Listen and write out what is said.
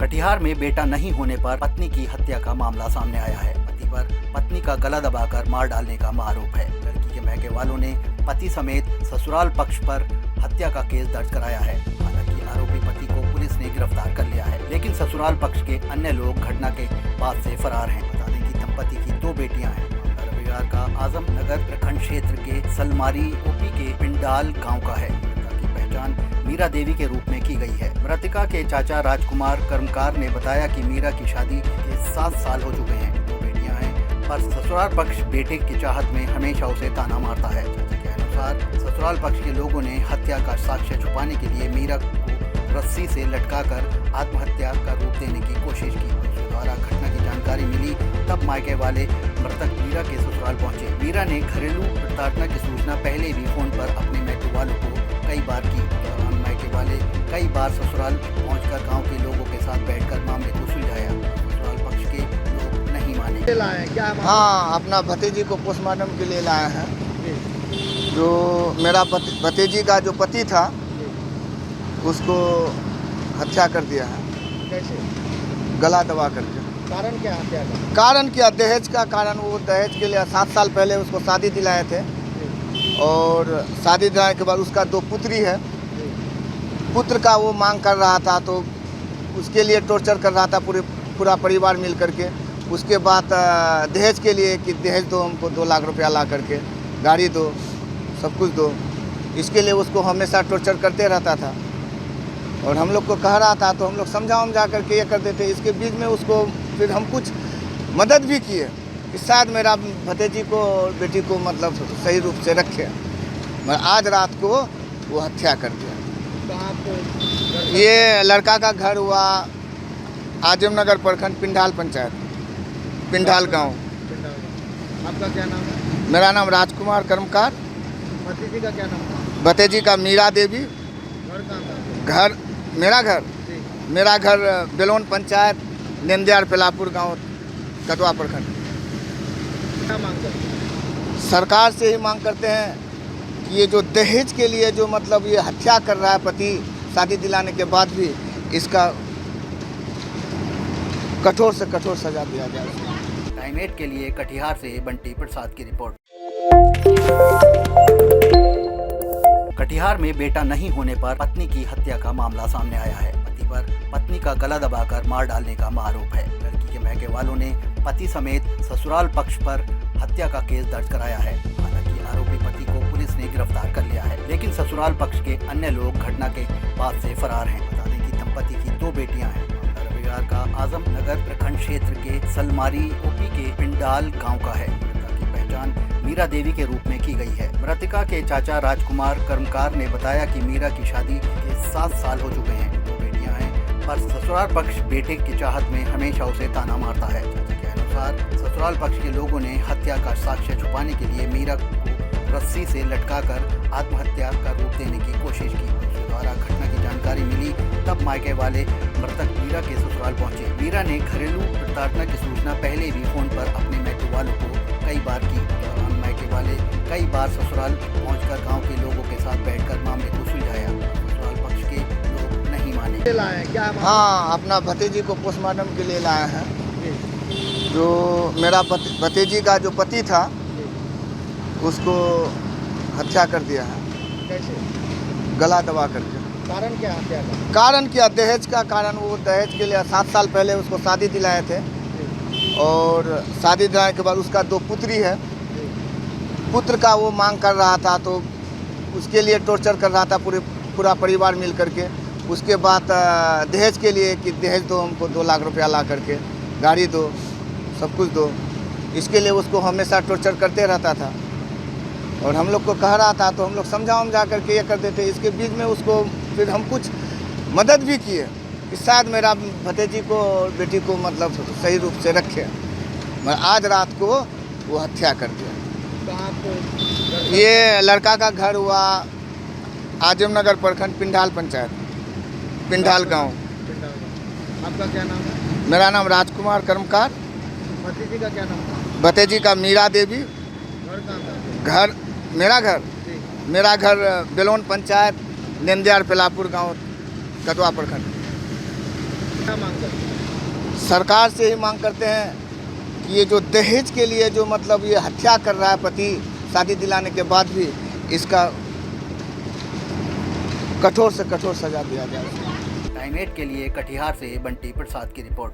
कटिहार में बेटा नहीं होने पर पत्नी की हत्या का मामला सामने आया है। पति पर पत्नी का गला दबाकर मार डालने का आरोप है। लड़की के महके वालों ने पति समेत ससुराल पक्ष पर हत्या का केस दर्ज कराया है। हालांकि आरोपी पति को पुलिस ने गिरफ्तार कर लिया है, लेकिन ससुराल पक्ष के अन्य लोग घटना के बाद से फरार हैं। बता दें कि दंपति की 2 बेटियां हैं। रविवार का आजमनगर प्रखंड क्षेत्र के सलमारी ओपी के पिंडाल गाँव का है। पहचान मीरा देवी के रूप में की गई है। मृतका के चाचा राजकुमार कर्मकार ने बताया कि मीरा की शादी के 7 साल हो चुके हैं। 2 बेटियां हैं, पर ससुराल पक्ष बेटे की चाहत में हमेशा उसे ताना मारता है। चाचा के अनुसार ससुराल पक्ष के लोगों ने हत्या का साक्ष्य छुपाने के लिए मीरा को रस्सी से लटकाकर आत्महत्या का रूप देने की कोशिश की। उसके द्वारा घटना की जानकारी मिली तब मायके वाले मृतक मीरा के ससुराल पहुंचे। मीरा ने घरेलू प्रताड़ना की सूचना पहले भी फोन पर अपने मायके वालों को कई बार की। दौरान मायके वाले कई बार ससुराल पहुंचकर गांव के लोगों के साथ बैठकर मामले को सुलझाया। ससुराल पक्ष के लोग नहीं माने। हाँ, अपना भतीजी को पोस्टमार्टम के लिए लाए हैं। जो मेरा भतीजी का जो पति था उसको हत्या कर दिया है। कैसे? गला दबा करके। कारण क्या हत्या का? कारण क्या? दहेज का कारण। वो दहेज के लिए 7 साल पहले उसको शादी दिलाए थे और शादी दिलाने के बाद उसका 2 पुत्री है। पुत्र का वो मांग कर रहा था, तो उसके लिए टॉर्चर कर रहा था पूरा परिवार मिल करके। उसके बाद दहेज के लिए कि दहेज दो हमको, 2 लाख रुपया ला करके, गाड़ी दो, सब कुछ दो। इसके लिए उसको हमेशा टॉर्चर करते रहता था और हम लोग को कह रहा था, तो हम लोग समझा करके ये कर देते। इसके बीच में उसको फिर हम कुछ मदद भी किए कि शायद मेरा भतीजी को और बेटी को मतलब सही रूप से रखे, मगर आज रात को वो हत्या कर दिया। ये लड़का का घर हुआ आजमनगर प्रखंड पिंडाल पंचायत, पिंडाल गांव। आपका क्या नाम है? मेरा नाम राजकुमार कर्मकार। भतीजी का क्या नाम है? भतीजी का मीरा देवी। घर कहाँ था? घर मेरा घर बेलोन पंचायत, नेंदियार पेलापुर गांव, कटवा प्रखंड। क्या मांग करते हैं? सरकार से ही मांग करते हैं कि ये जो दहेज के लिए जो मतलब ये हत्या कर रहा है पति, शादी दिलाने के बाद भी, इसका कठोर से कठोर सजा दिया जाए। टाइम 8 के लिए कटिहार से बंटी प्रसाद की रिपोर्ट। कटिहार में बेटा नहीं होने पर पत्नी की हत्या का मामला सामने आया है। पति पर पत्नी का गला दबाकर मार डालने का आरोप है। लड़की के महके वालों ने पति समेत ससुराल पक्ष पर हत्या का केस दर्ज कराया है। हालांकि आरोपी पति को पुलिस ने गिरफ्तार कर लिया है, लेकिन ससुराल पक्ष के अन्य लोग घटना के बाद से फरार हैं। बता दें कि दंपति की 2 बेटियां हैं। रविवार का आजमनगर प्रखंड क्षेत्र के सलमारी ओपी के पिंडाल गाँव का है। पहचान मीरा देवी के रूप में की गई है। मृतका के चाचा राजकुमार कर्मकार ने बताया कि मीरा की शादी के 7 साल हो चुके हैं। 2 बेटियां हैं, पर ससुराल पक्ष बेटे की चाहत में हमेशा उसे ताना मारता है। चाचा के अनुसार ससुराल पक्ष के लोगों ने हत्या का साक्ष्य छुपाने के लिए मीरा को रस्सी से लटकाकर आत्महत्या का रूप देने की कोशिश की। उसके द्वारा घटना की जानकारी मिली तब मायके वाले मृतक मीरा के ससुराल पहुंचे। मीरा ने घरेलू प्रताड़ना की सूचना पहले भी फोन पर अपने मायके वालों को कई बार की। दौरान मायके वाले कई बार ससुराल पहुंचकर गांव के लोगों के साथ बैठकर मामले को सुलझाया। ससुराल पक्ष के लोग नहीं माने। क्या? हाँ, अपना भतीजी को पोस्टमार्टम के लिए लाए हैं। जो मेरा भतीजी का जो पति था उसको हत्या कर दिया है। कैसे? गला दबा करके। कारण क्या हत्या का? कारण क्या? दहेज का कारण। वो दहेज के लिए 7 साल पहले उसको शादी दिलाए थे और शादी दिलाने के बाद उसका 2 पुत्री है। पुत्र का वो मांग कर रहा था, तो उसके लिए टॉर्चर कर रहा था पूरा परिवार मिल करके। उसके बाद दहेज के लिए कि दहेज दो हमको, 2 लाख रुपया ला करके, गाड़ी दो, सब कुछ दो। इसके लिए उसको हमेशा टॉर्चर करते रहता था और हम लोग को कह रहा था, तो हम लोग समझा करके ये कर देते। इसके बीच में उसको फिर हम कुछ मदद भी किए कि शायद मेरा भतीजी को और बेटी को मतलब सही रूप से रखे, मगर आज रात को वो हत्या कर दिया। ये लड़का का घर हुआ आजमनगर प्रखंड पिंडाल पंचायत, पिंडाल गांव। आपका क्या नाम है? मेरा नाम राजकुमार कर्मकार। भतीजी का क्या नाम है? भतीजी का मीरा देवी। घर कहाँ था? मेरा घर बेलोन पंचायत, नेंदियार पेलापुर गांव, कटवा प्रखंड। क्या मांग करते हैं? सरकार से ही मांग करते हैं कि ये जो दहेज के लिए जो मतलब ये हत्या कर रहा है पति शादी दिलाने के बाद भी, इसका कठोर से कठोर सजा दिया जाए। टाइम 8 के लिए कटिहार से बंटी प्रसाद की रिपोर्ट।